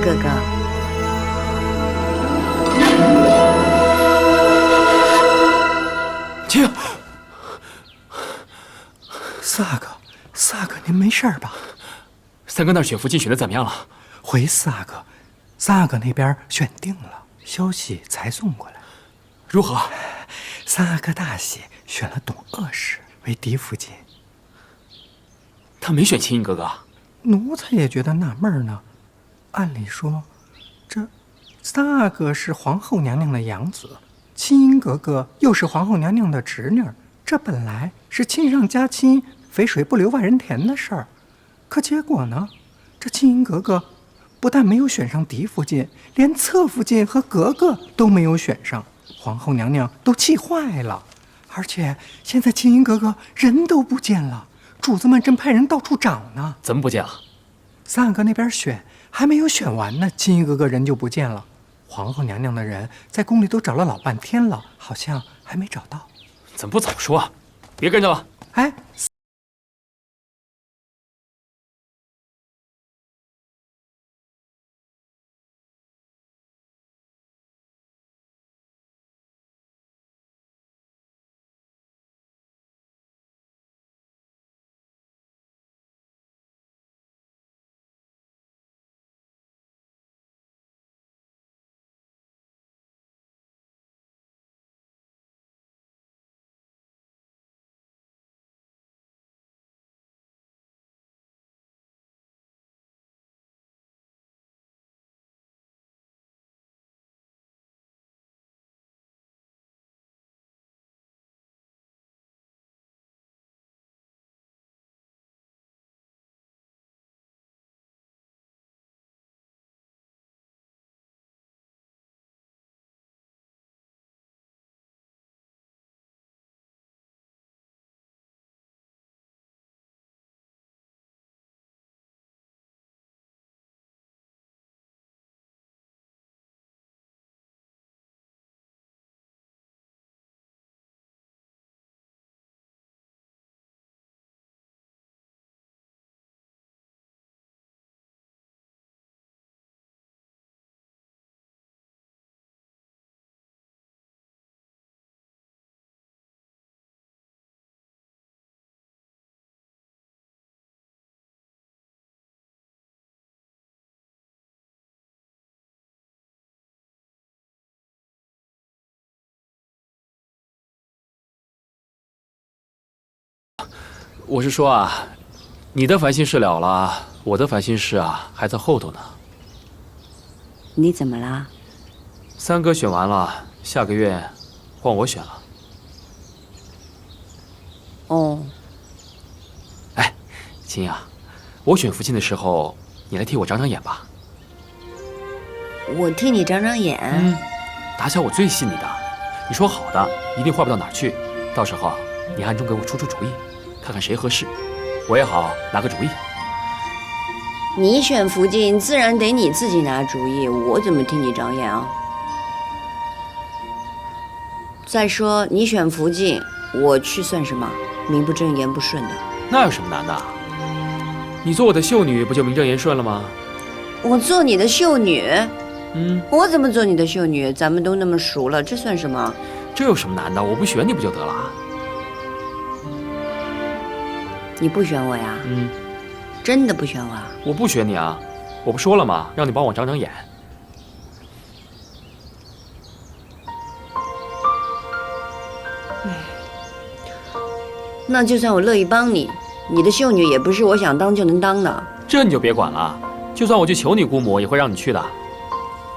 哥哥。青，四阿哥，您没事吧？三哥那儿选福晋选的怎么样了？回四阿哥，三阿哥那边选定了，消息才送过来。如何？三阿哥大喜，选了董鄂氏为嫡福晋。他没选青音哥哥。奴才也觉得纳闷呢。按理说，这三阿哥是皇后娘娘的养子，青音格格又是皇后娘娘的侄女，这本来是亲上加亲，肥水不流外人田的事儿。可结果呢，这青音格格不但没有选上嫡福晋，连侧福晋和格格都没有选上，皇后娘娘都气坏了。而且现在青音格格人都不见了，主子们正派人到处找呢。怎么不见了？三阿哥那边选还没有选完呢，青音格格人就不见了。皇后娘娘的人在宫里都找了老半天了，好像还没找到。怎么不早说啊？别跟着了。哎，我是说啊，你的烦心事了了，我的烦心事啊还在后头呢。你怎么啦？三哥选完了，下个月换我选了。哦，哎，青呀，我选福晋的时候，你来替我长长眼吧。我替你长长眼。打小我最信你的，你说好的，一定坏不到哪儿去。到时候你暗中给我出出主意，看看谁合适，我也好拿个主意。你选福晋，自然得你自己拿主意，我怎么替你长眼啊？再说你选福晋，我去算什么？名不正言不顺的。那有什么难的？你做我的秀女，不就名正言顺了吗？我做你的秀女？我怎么做你的秀女？咱们都那么熟了，这算什么？这有什么难的？我不选你不就得了？你不选我呀？真的不选我啊？我不选你啊！我不说了吗？让你帮我长长眼。那就算我乐意帮你，你的秀女也不是我想当就能当的。这你就别管了。就算我去求你姑母，也会让你去的。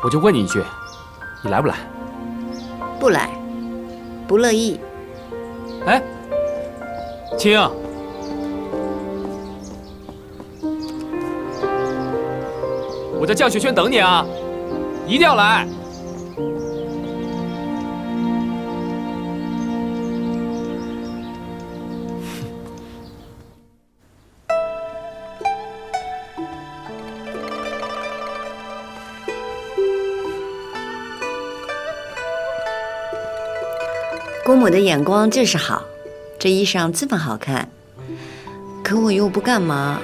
我就问你一句，你来不来？不来，不乐意。哎，青，我在绛雪轩等你啊，一定要来。姑母的眼光真是好，这衣裳这么好看，可我又不干嘛，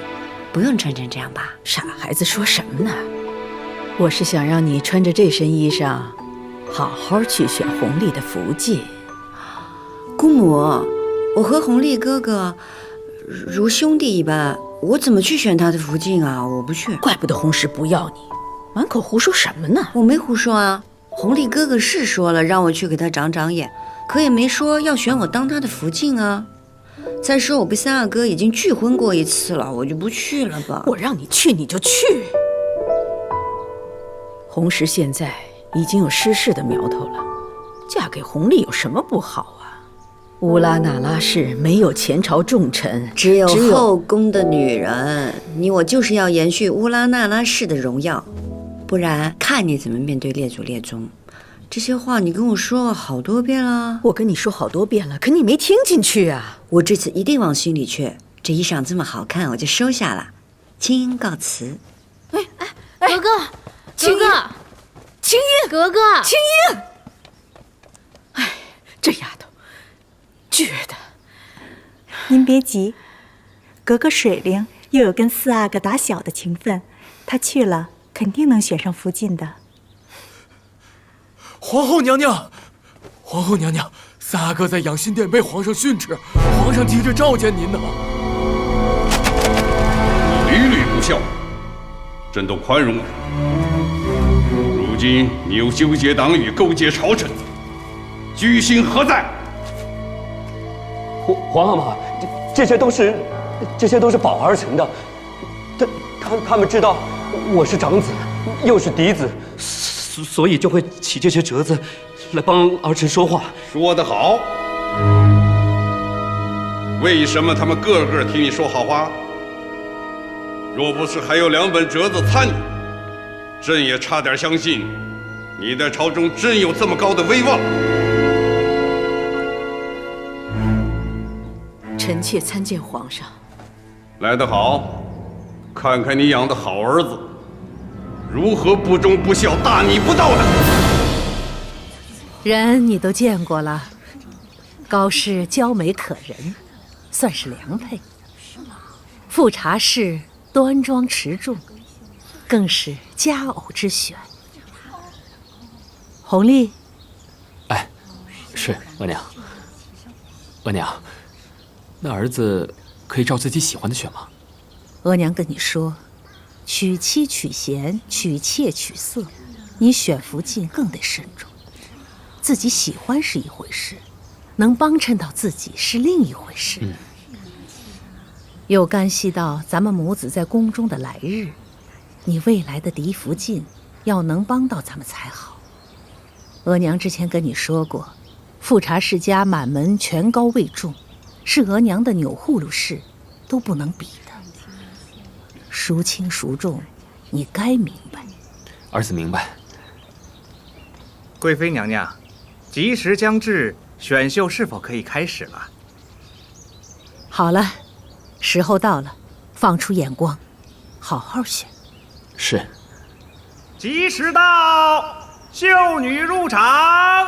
不用穿成这样吧？傻孩子说什么呢？我是想让你穿着这身衣裳，好好去选弘历的福晋。姑母，我和弘历哥哥如兄弟一般，我怎么去选他的福晋啊？我不去。怪不得弘时不要你，满口胡说什么呢？我没胡说啊，弘历哥哥是说了让我去给他长长眼，可也没说要选我当他的福晋啊。再说我被三阿哥已经拒婚过一次了，我就不去了吧。我让你去你就去。弘时现在已经有失势的苗头了，嫁给弘历有什么不好啊？乌拉那拉氏没有前朝重臣，只有后宫的女人，你我就是要延续乌拉那拉氏的荣耀，不然看你怎么面对列祖列宗。这些话你跟我说了好多遍了。我跟你说好多遍了，可你没听进去啊。我这次一定往心里去。这衣裳这么好看，我就收下了。青音告辞。哥哥，哥哥，青音，哥哥，青音。哎，这丫头倔的。您别急，格格水灵，又有跟四阿哥打小的情分，他去了肯定能选上福晋的。皇后娘娘，皇后娘娘，三阿哥在养心殿被皇上训斥，皇上急着召见您呢。你屡屡不孝，朕都宽容你。如今你又纠结党羽，勾结朝臣，居心何在？皇阿玛，这些都是宝儿臣的，他们知道我是长子，又是嫡子，所以就会起这些折子来帮儿臣说话。说得好。为什么他们个个替你说好话？若不是还有2本折子参与，朕也差点相信你在朝中真有这么高的威望。臣妾参见皇上。来得好，看看你养的好儿子如何不忠不孝、大逆不道的。人你都见过了，高氏娇美可人，算是良配。富察氏端庄持重，更是佳偶之选。弘历，哎，是额娘。额娘，那儿子可以照自己喜欢的选吗？额娘跟你说，娶妻娶贤，娶妾娶色，你选福晋更得慎重。自己喜欢是一回事，能帮衬到自己是另一回事。又干系到咱们母子在宫中的来日，你未来的嫡福晋要能帮到咱们才好。额娘之前跟你说过，富察氏家满门权高位重，是额娘的钮祜禄氏都不能比的。孰轻孰重，你该明白。儿子明白。贵妃娘娘，吉时将至，选秀是否可以开始了？好了，时候到了，放出眼光，好好选。是。吉时到，秀女入场。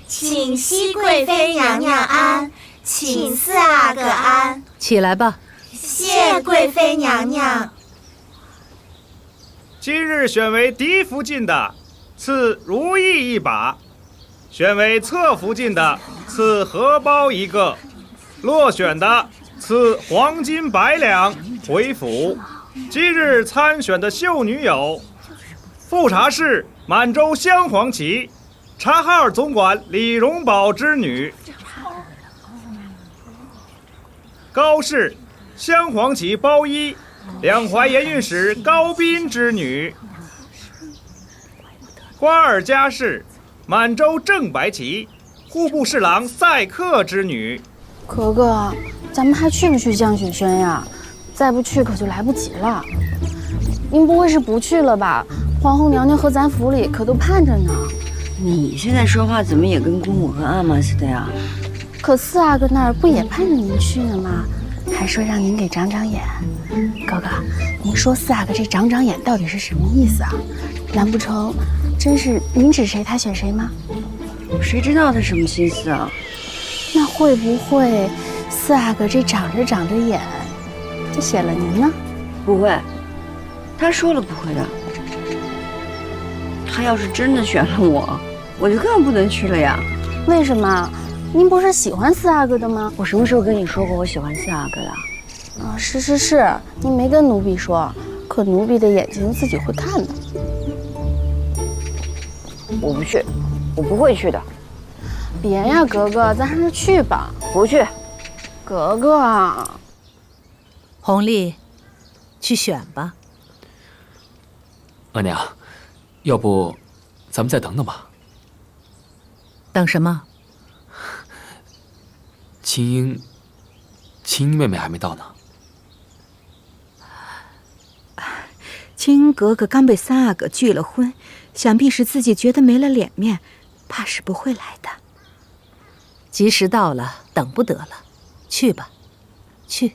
请熹贵妃娘娘安，请四阿哥安。起来吧。谢贵妃娘娘。今日选为嫡福晋的，赐如意一把；选为侧福晋的，赐荷包1个；落选的，赐黄金100两回府。今日参选的秀女有：富察氏满洲镶黄旗察哈尔总管李荣宝之女，高氏镶黄旗包衣两淮盐运使高斌之女，瓜尔佳氏满洲正白旗户部侍郎赛克之女。格格，咱们还去不去降雪轩呀？再不去可就来不及了。您不会是不去了吧？皇后娘娘和咱府里可都盼着呢。你现在说话怎么也跟公母和阿玛似的呀？可四阿哥那儿不也盼着您去呢吗？还说让您给长长眼。哥哥，您说四阿哥这长长眼到底是什么意思啊？难不成真是您指谁他选谁吗？谁知道他什么心思啊？那会不会四阿哥这长着眼，就选了您呢？不会，他说了不会的。他要是真的选了我就更不能去了呀。为什么？您不是喜欢四阿哥的吗？我什么时候跟你说过我喜欢四阿哥的？是，您没跟奴婢说，可奴婢的眼睛自己会看的。我不去，我不会去的。别呀，格格，咱还是去吧。不去。格格。弘历，去选吧。额娘，要不咱们再等等吧。等什么？青英妹妹还没到呢。青英格格刚被三阿哥拒了婚，想必是自己觉得没了脸面，怕是不会来的。吉时到了，等不得了，去吧，去。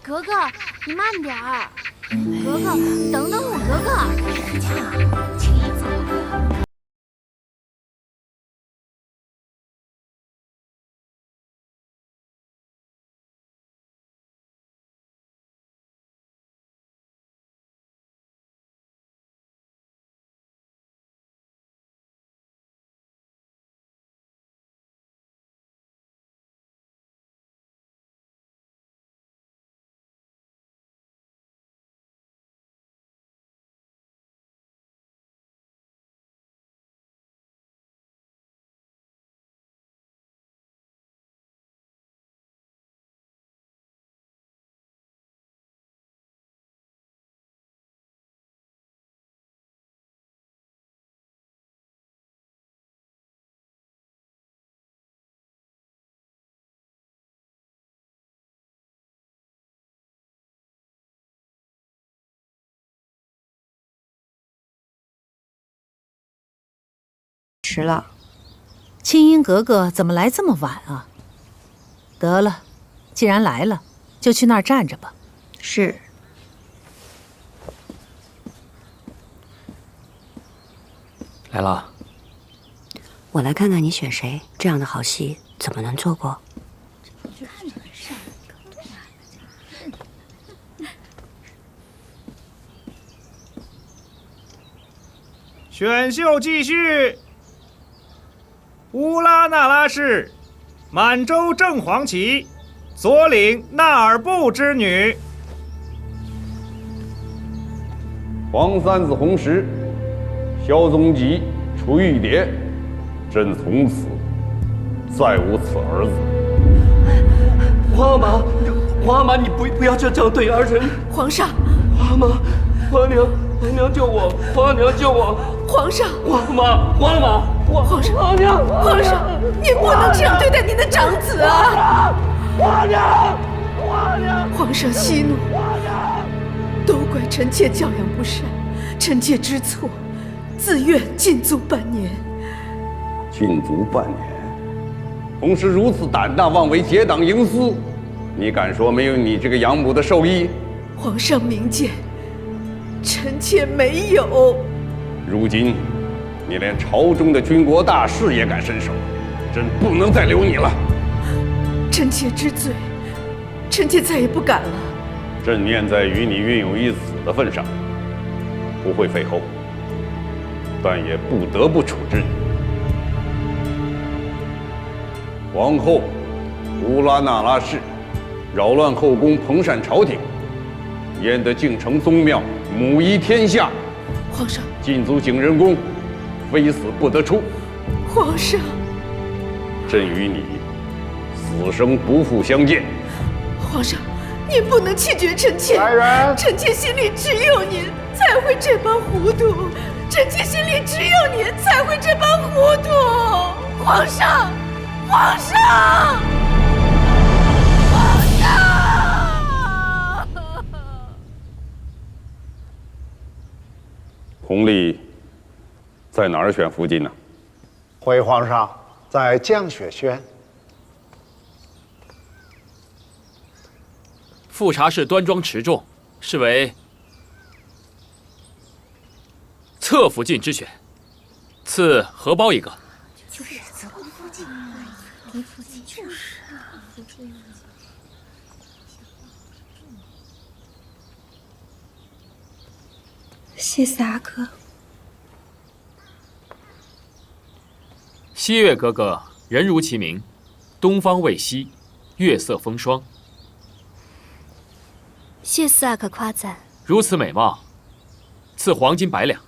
格格，你慢点儿。格格，等等我，格格。迟了。青英格格怎么来这么晚啊？得了，既然来了，就去那儿站着吧。是。来了。我来看看你选谁，这样的好戏怎么能错过？选秀继续。乌拉那拉氏，满洲正黄旗，左领纳尔布之女。黄三子红石，萧宗吉，楚玉蝶，朕从此再无此儿子。皇阿玛，你不要这样对儿臣。皇上，皇阿玛，皇娘救我！皇娘救我！皇上，皇阿玛，皇上，皇娘，皇上，您不能这样对待您的长子啊！皇娘，皇上息怒，都怪臣妾教养不善，臣妾知错，自愿禁足半年。禁足半年，同时如此胆大妄为，结党营私，你敢说没有你这个养母的授意？皇上明鉴，臣妾没有。如今，你连朝中的军国大事也敢伸手，朕不能再留你了。臣妾知罪，臣妾再也不敢了。朕念在与你运有一子的份上，不会废后，但也不得不处置你。皇后乌拉那拉氏扰乱后宫，彭擅朝廷，焉得敬承宗庙，母仪天下。皇上，禁足景仁宫，非死不得出。皇上，朕与你死生不复相见。皇上，您不能弃绝臣妾。来人！臣妾心里只有您，才会这般糊涂。臣妾心里只有您，才会这般糊涂。皇上，皇上，皇上！弘历在哪儿选福晋呢？回皇上，在降雪轩。富察氏端庄持重，是为侧福晋之选，赐荷包一个。就是侧福晋，嫡福晋就是啊。谢谢阿哥。西月哥哥人如其名，东方未晞，月色风霜。谢四阿哥夸赞。如此美貌，赐黄金100两。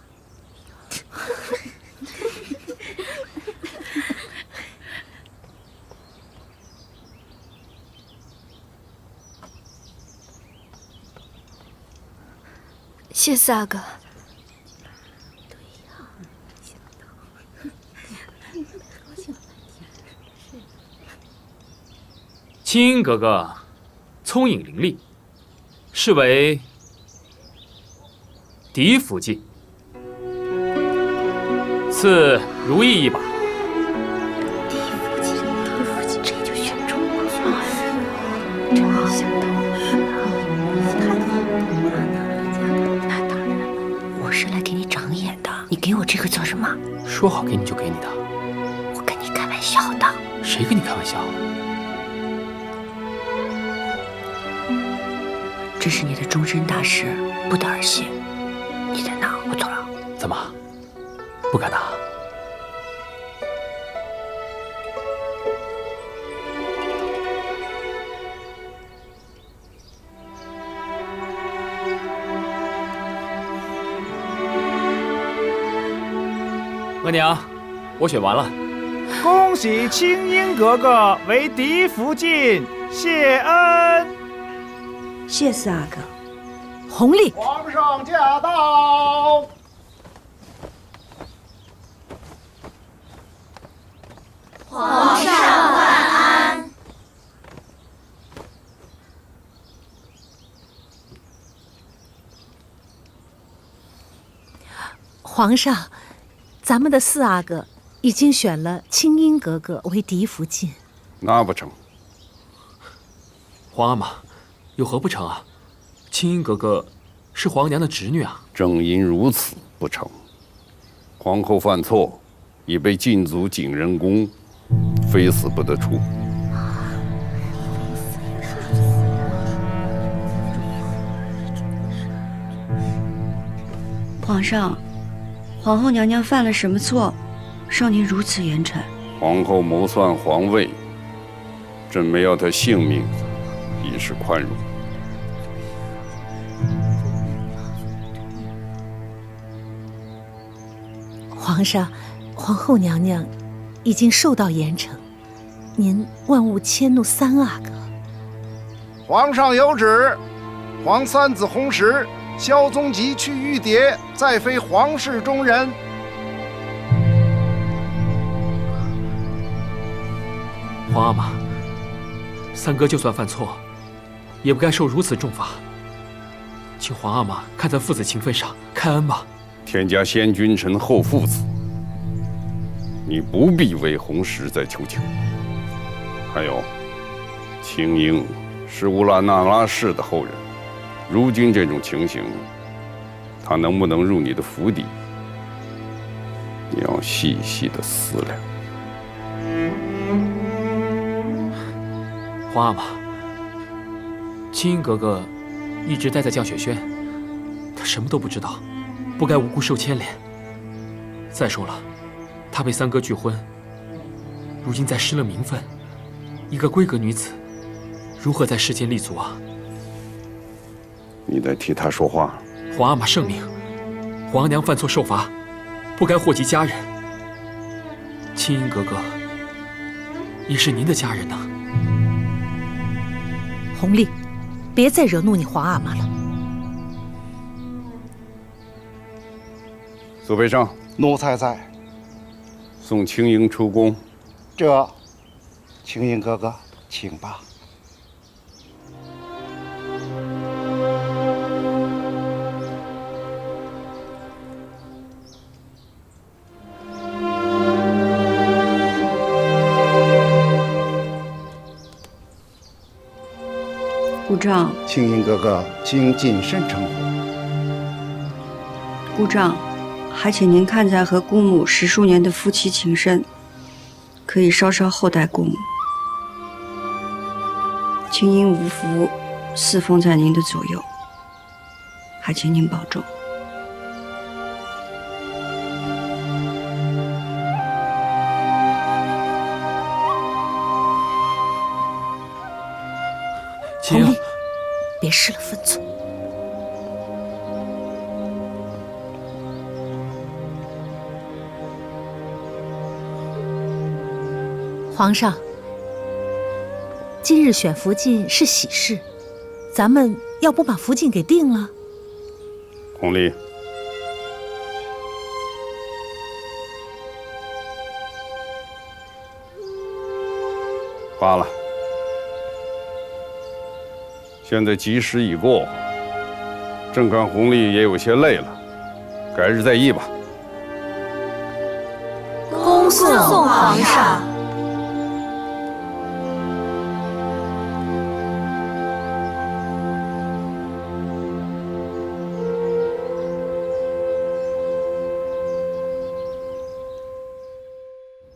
谢四阿哥。青音格格聪颖伶俐，是为嫡福晋，赐如意一把。嫡福晋，这就选中了。真没想到，太好了！那当然了，我是来给你长眼的。你给我这个做什么？说好给你就给你的。我跟你开玩笑的。谁跟你开玩笑？这是你的终身大事，不得儿戏。你再拿，我走了。怎么，不敢拿？额娘，我选完了。恭喜青音格格为嫡福晋，谢恩。谢四阿哥。弘历，皇上驾到！皇上万安。皇上，咱们的四阿哥已经选了青音格格为嫡福晋。那不成。皇阿玛，有何不成啊？青音格格是皇娘的侄女啊。正因如此不成。皇后犯错，已被禁足景仁宫，非死不得出。皇上，皇后娘娘犯了什么错，受您如此严惩？皇后谋篡皇位，朕没要她性命，以示宽容。皇上，皇后娘娘已经受到严惩，您万勿迁怒三阿哥。皇上有旨，皇三子弘时、萧宗吉去玉蝶，再非皇室中人。皇阿玛，三哥就算犯错，也不该受如此重罚。请皇阿玛看在父子情分上开恩吧。天家先君臣后父子，你不必为弘时再求情。还有，青英是乌拉那拉氏的后人，如今这种情形，他能不能入你的府邸，你要细细的思量。皇阿玛，青英格格一直待在降雪轩，他什么都不知道，不该无故受牵连。再说了，他被三哥拒婚，如今再失了名分，一个闺阁女子，如何在世间立足啊？你在替他说话。皇阿玛圣明，皇娘犯错受罚，不该祸及家人。青英格格也是您的家人呐。弘历，别再惹怒你皇阿玛了。苏培盛，奴才在。送青英出宫。这，青英哥哥，请吧。姑丈，青英哥哥，请谨慎称呼。姑丈，还请您看在和姑母10数年的夫妻情深，可以稍稍厚待姑母。青英无福，侍奉在您的左右，还请您保重。弘历，别失了分寸。皇上，今日选福晋是喜事，咱们要不把福晋给定了？弘历，罢了。现在吉时已过，正看弘历也有些累了，改日再议吧。恭送皇上。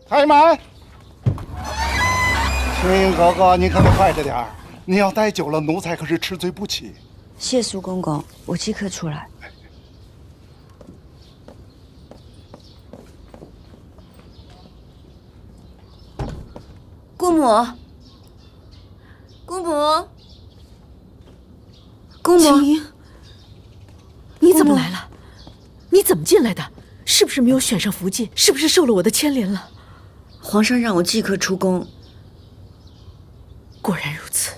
开门！青英哥哥，你可得快着点儿。你要待久了，奴才可是吃罪不起。谢苏公公，我即刻出来。姑母，姑母，姑母，青英，你怎么来了？你怎么进来的？是不是没有选上福晋？是不是受了我的牵连了？皇上让我即刻出宫。果然如此。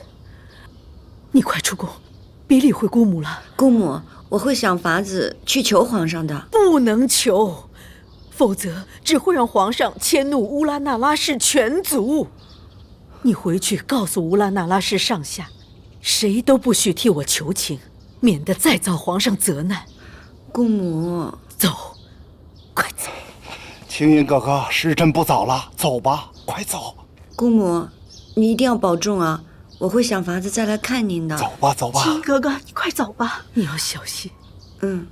你快出宫，别理会姑母了。姑母，我会想法子去求皇上的。不能求，否则只会让皇上迁怒乌拉那拉氏全族。你回去告诉乌拉那拉氏上下，谁都不许替我求情，免得再遭皇上责难。姑母，走，快走。青英哥哥，时辰不早了，走吧，快走。姑母，你一定要保重啊！我会想法子再来看您的。走吧，走吧。青英哥哥，你快走吧，你要小心。嗯。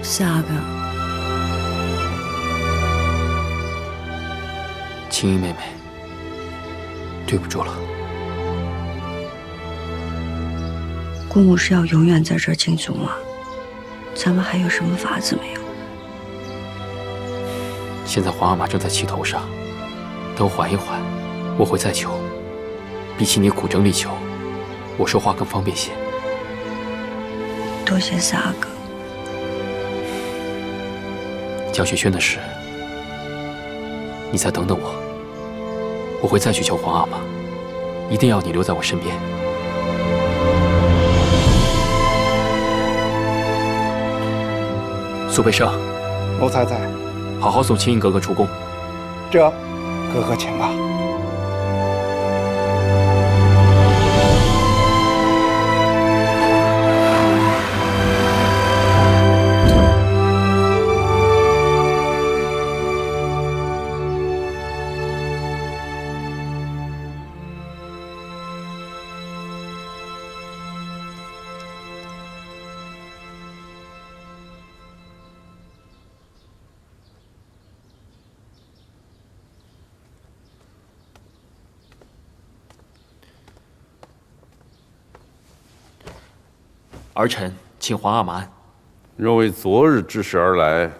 下个。青英妹妹，对不住了。姑母是要永远在这儿禁足吗？咱们还有什么法子没有？现在皇阿玛正在气头上，等缓一缓，我会再求。比起你苦争力求，我说话更方便些。多谢四阿哥。江雪轩的事，你再等等我，我会再去求皇阿玛，一定要你留在我身边。苏培盛，奴才在。好好送青英格格出宫，这，哥哥请吧。儿臣请皇阿玛安。若为昨日之事而来，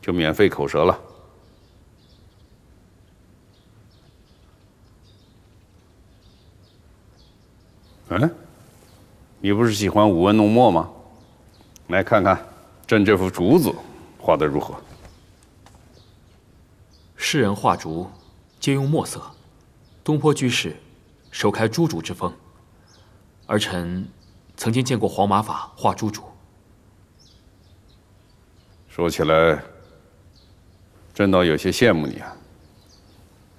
就免费口舌了。嗯，你不是喜欢舞文弄墨吗？来看看朕这幅竹子画得如何？世人画竹，皆用墨色。东坡居士首开朱竹之风，儿臣曾经见过黄马法画朱竹。说起来，朕倒有些羡慕你啊。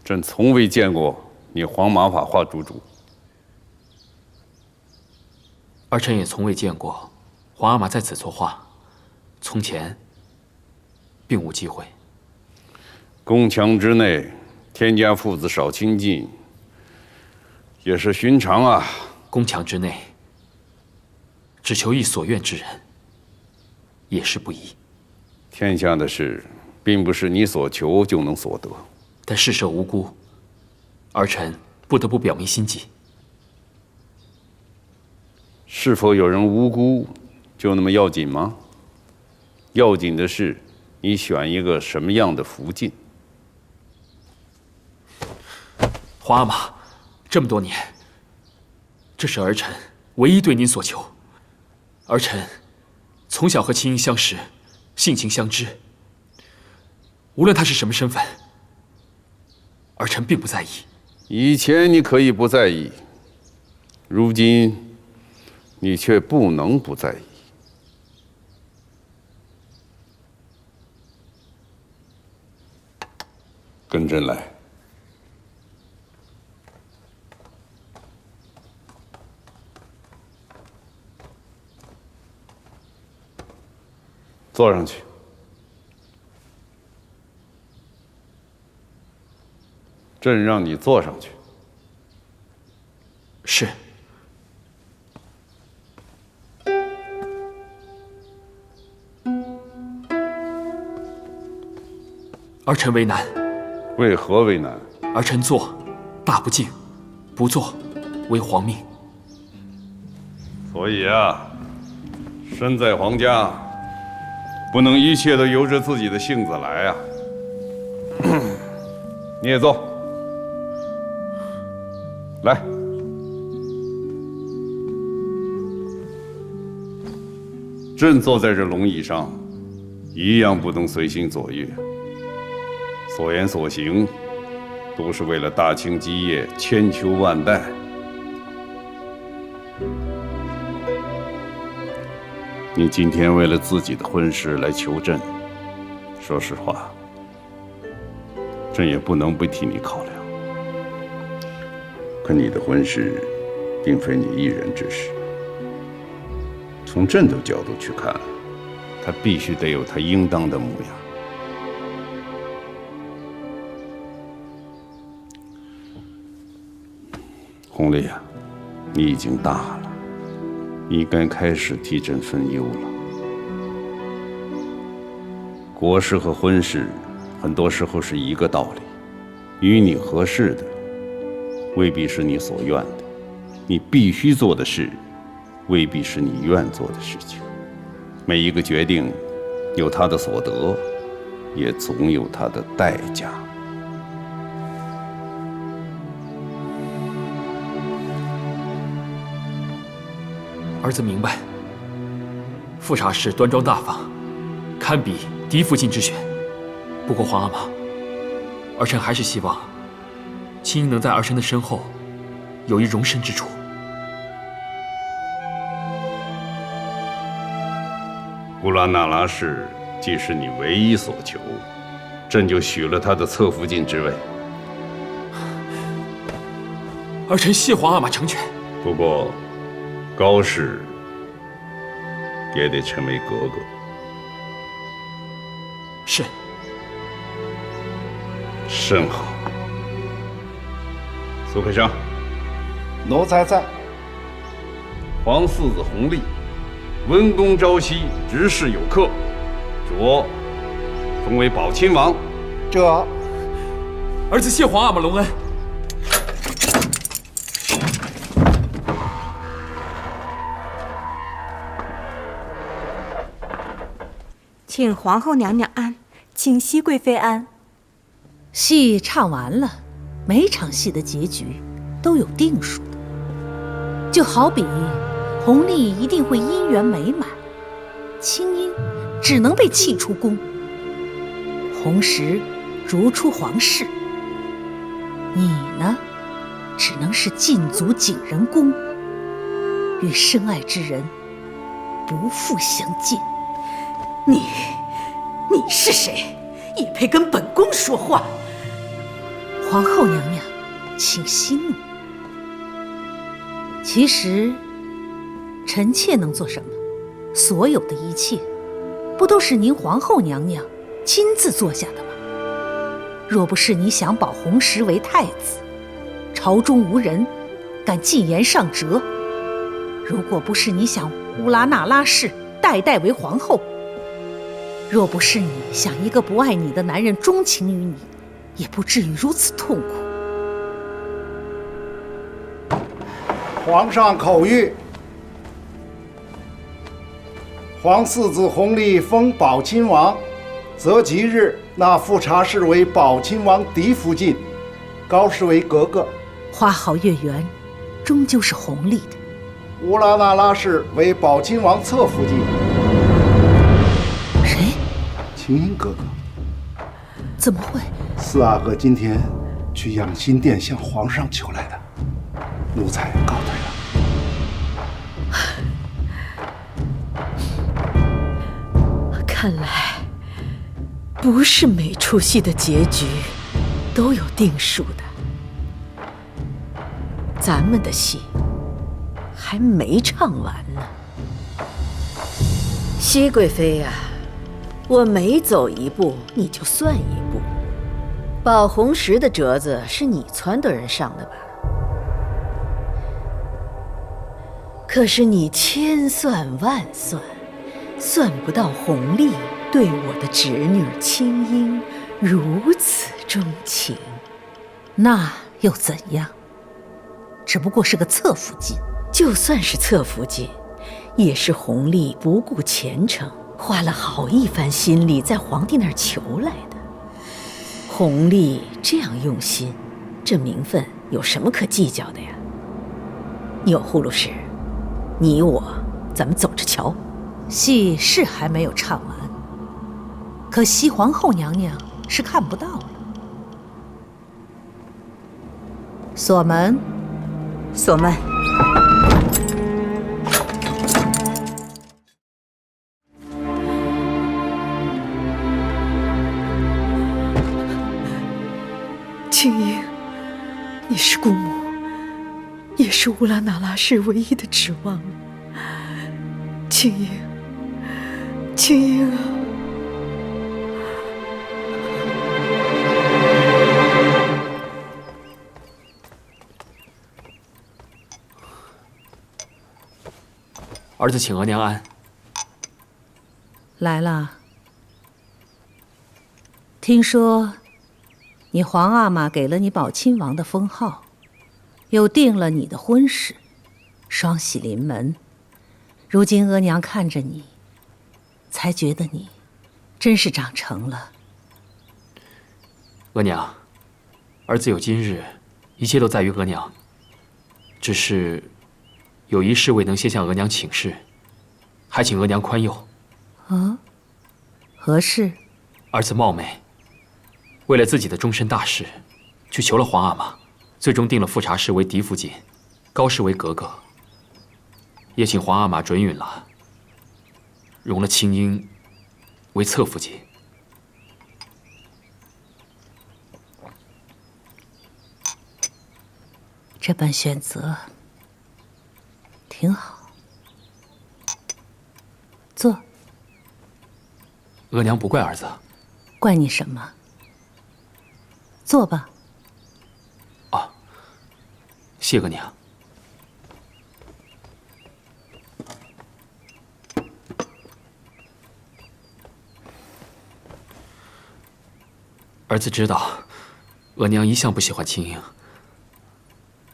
朕从未见过你黄马法画朱竹。儿臣也从未见过皇阿玛在此作画，从前并无机会。宫墙之内，天家父子少亲近，也是寻常啊。宫墙之内，只求一所愿之人，也是不易。天下的事，并不是你所求就能所得。但事涉无辜，儿臣不得不表明心迹。是否有人无辜，就那么要紧吗？要紧的是，你选一个什么样的福晋。皇阿玛，这么多年，这是儿臣唯一对您所求。儿臣从小和青音相识，性情相知。无论他是什么身份，儿臣并不在意。以前你可以不在意，如今你却不能不在意。跟朕来。坐上去。朕让你坐上去。是。儿臣为难。为何为难？儿臣做，大不敬；不做，为皇命。所以啊，身在皇家，不能一切都由着自己的性子来啊。你也坐。来。朕坐在这龙椅上，一样不能随心所欲。所言所行，都是为了大清基业，千秋万代。你今天为了自己的婚事来求朕，说实话，朕也不能不替你考量。可你的婚事，并非你一人之事。从朕的角度去看，他必须得有他应当的模样。弘历啊，你已经大了，你该开始替朕分忧了。国事和婚事，很多时候是一个道理，与你合适的，未必是你所愿的；你必须做的事，未必是你愿做的事情。每一个决定，有它的所得，也总有它的代价。儿子明白，富察氏端庄大方，堪比嫡福晋之选。不过皇阿玛，儿臣还是希望青音能在儿臣的身后有一容身之处。乌拉那拉氏既是你唯一所求，朕就许了他的侧福晋之位。儿臣谢皇阿玛成全。不过，高氏也得成为格格。是。甚好。苏培生，奴才在。皇四子弘历，温公朝夕，执事有客，着封为宝亲王。这儿子谢皇阿玛隆恩。请皇后娘娘安，请熹贵妃安。戏唱完了，每场戏的结局都有定数的，就好比弘历一定会姻缘美满，清音只能被弃出宫，弘时逐出皇室，你呢，只能是禁足景仁宫，与深爱之人不复相见。你是谁？也配跟本宫说话？皇后娘娘，请息怒。其实，臣妾能做什么？所有的一切，不都是您皇后娘娘亲自做下的吗？若不是你想保弘时为太子，朝中无人敢进言上折；如果不是你想乌拉那拉氏代代为皇后，若不是你想一个不爱你的男人钟情于你，也不至于如此痛苦。皇上口谕：皇四子弘历封宝亲王，择吉日纳富察氏为宝亲王嫡福晋，高氏为格格。花好月圆，终究是弘历的。乌拉那拉氏为宝亲王侧福晋。谁？青音格格。怎么会？四阿哥今天去养心殿向皇上求来的，奴才告退了。看来，不是每出戏的结局都有定数的。咱们的戏还没唱完呢。熹贵妃呀，我每走一步你就算一步。保弘时的折子是你撺掇人上的吧？可是你千算万算，算不到弘历对我的侄女清音如此钟情。那又怎样？只不过是个侧福晋。就算是侧福晋，也是弘历不顾前程，花了好一番心力在皇帝那儿求来的。弘历这样用心，这名分有什么可计较的呀？钮祜禄氏，你我咱们走着瞧。戏是还没有唱完，可惜皇后娘娘是看不到了。锁门。锁门。青音，你是姑母，也是乌拉那拉氏唯一的指望了。青音，青音啊！儿子请额娘安。来了。听说你皇阿玛给了你宝亲王的封号，又定了你的婚事，双喜临门。如今额娘看着你，才觉得你真是长成了。额娘，儿子有今日，一切都在于额娘。只是有一事未能先向额娘请示，还请额娘宽宥。啊？何事？儿子冒昧，为了自己的终身大事，去求了皇阿玛，最终定了富察氏为嫡福晋，高氏为格格。也请皇阿玛准允了，容了青音为侧福晋。这般选择挺好。坐。额娘不怪儿子。怪你什么？坐吧。谢额娘。儿子知道，额娘一向不喜欢青英。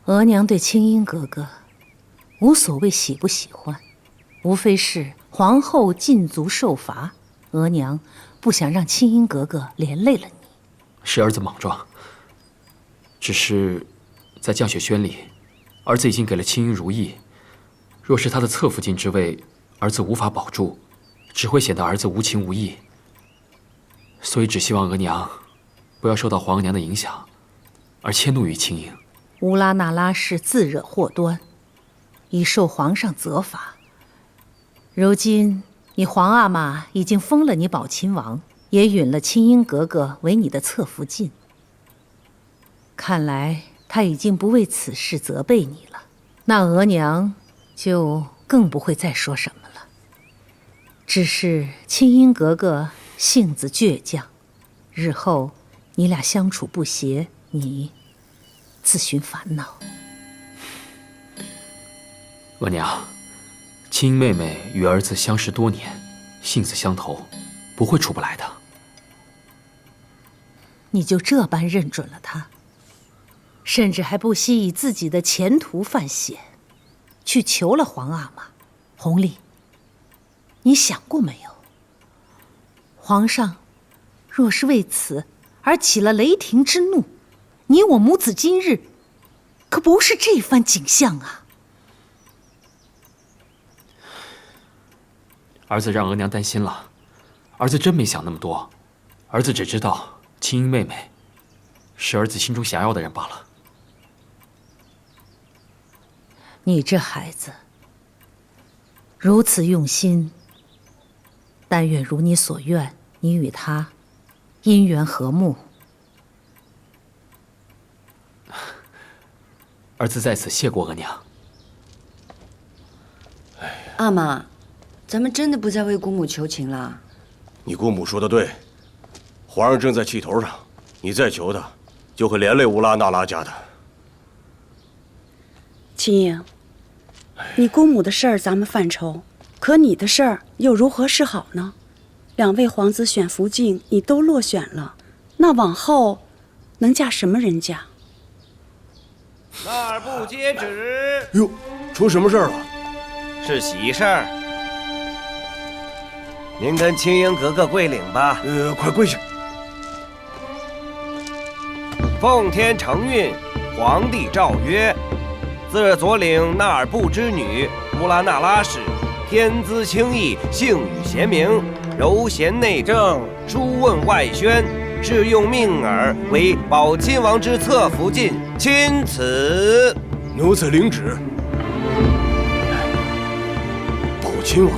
额娘对青英格格无所谓喜不喜欢，无非是皇后禁足受罚，额娘不想让青英格格连累了你。是儿子莽撞，只是在降雪轩里，儿子已经给了青英如意。若是她的侧福晋之位，儿子无法保住，只会显得儿子无情无义。所以只希望额娘不要受到皇额娘的影响，而迁怒于青英。乌拉那拉氏自惹祸端，已受皇上责罚。如今你皇阿玛已经封了你宝亲王，也允了青英格格为你的侧福晋。看来他已经不为此事责备你了，那额娘就更不会再说什么了。只是青英格格性子倔强，日后你俩相处不协，你自寻烦恼。额娘，青英妹妹与儿子相识多年，性子相投，不会处不来的。你就这般认准了她，甚至还不惜以自己的前途犯险，去求了皇阿玛。弘历，你想过没有？皇上若是为此而起了雷霆之怒，你我母子今日可不是这番景象啊！儿子让额娘担心了，儿子真没想那么多，儿子只知道青英妹妹是儿子心中想要的人罢了。你这孩子如此用心，但愿如你所愿，你与他姻缘和睦。儿子在此谢过额娘。阿玛，咱们真的不再为姑母求情了。你姑母说的对，皇上正在气头上，你再求他，就会连累乌拉那拉家的。青英，你姑母的事儿咱们犯愁，可你的事儿又如何是好呢？两位皇子选福晋，你都落选了，那往后能嫁什么人家？那儿不接旨。哟，出什么事儿了？是喜事儿。您跟青英格格跪领吧。快跪下。奉天承运，皇帝诏曰：自左领纳尔布之女乌拉那拉氏，天资清逸，性语贤明，柔贤内政，书问外宣，是用命儿为宝亲王之侧福晋，钦此。奴才领旨。宝亲王？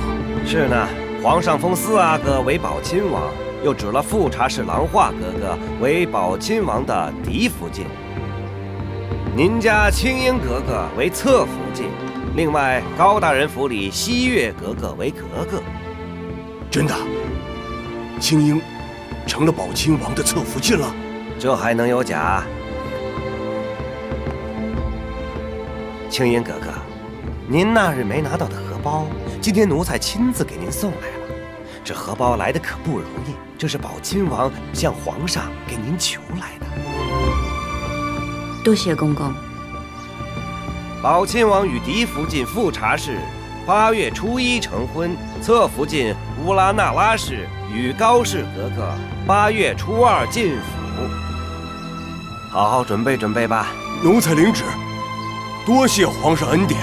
是呢，皇上封四阿哥为宝亲王，又指了富察侍郎华格格为宝亲王的嫡福晋。您家青英格格为侧福晋，另外高大人府里西月格格为格格。真的？青英成了宝亲王的侧福晋了？这还能有假？青英格格，您那日没拿到的荷包，今天奴才亲自给您送来了。这荷包来的可不容易，这是宝亲王向皇上给您求来的。多谢公公。宝亲王与嫡福晋富察氏8月初1成婚，侧福晋乌拉那拉氏与高氏格格8月初2进府。好好准备准备吧。奴才领旨。多谢皇上恩典。